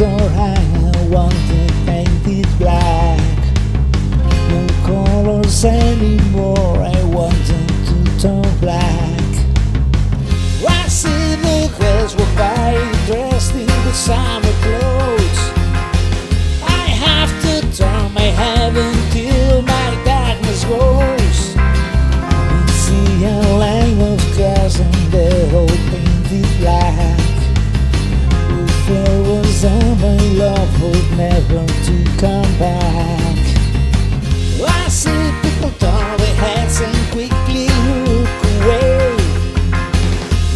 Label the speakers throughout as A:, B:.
A: door I want to paint it black. No colors anymore, I want them to turn black. I see the girls walk by dressed in the summer clothes. I have to turn my head until my darkness goes. I see a line of cars and they're all painted black. If there was my love would never to come back. I see people turn their heads and quickly look away.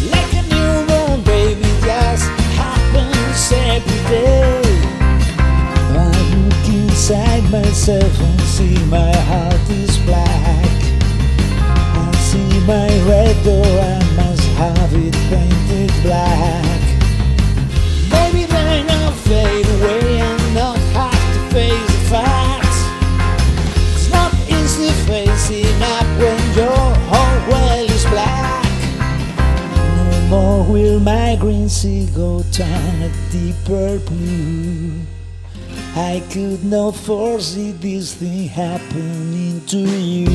A: Like a newborn baby just happens every day. I look inside myself and see my heart is black. I see my red door, I must have it painted black. Maybe then I'll fade away and not have to face the facts. It's not easy facing up when your whole world is black. No more will my green seagull turn a deeper blue. I could not foresee this thing happening to you.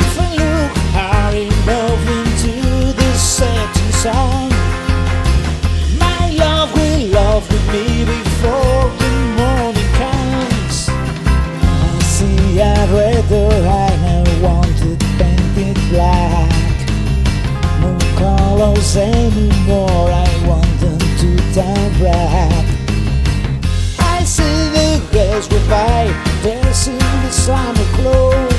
A: If I look hard enough into the setting sun, my love will love with me before the morning comes. I see a red door and I want it painted black. No colors anymore, I want them to turn black. I see the girls go by, dressed in the summer clothes.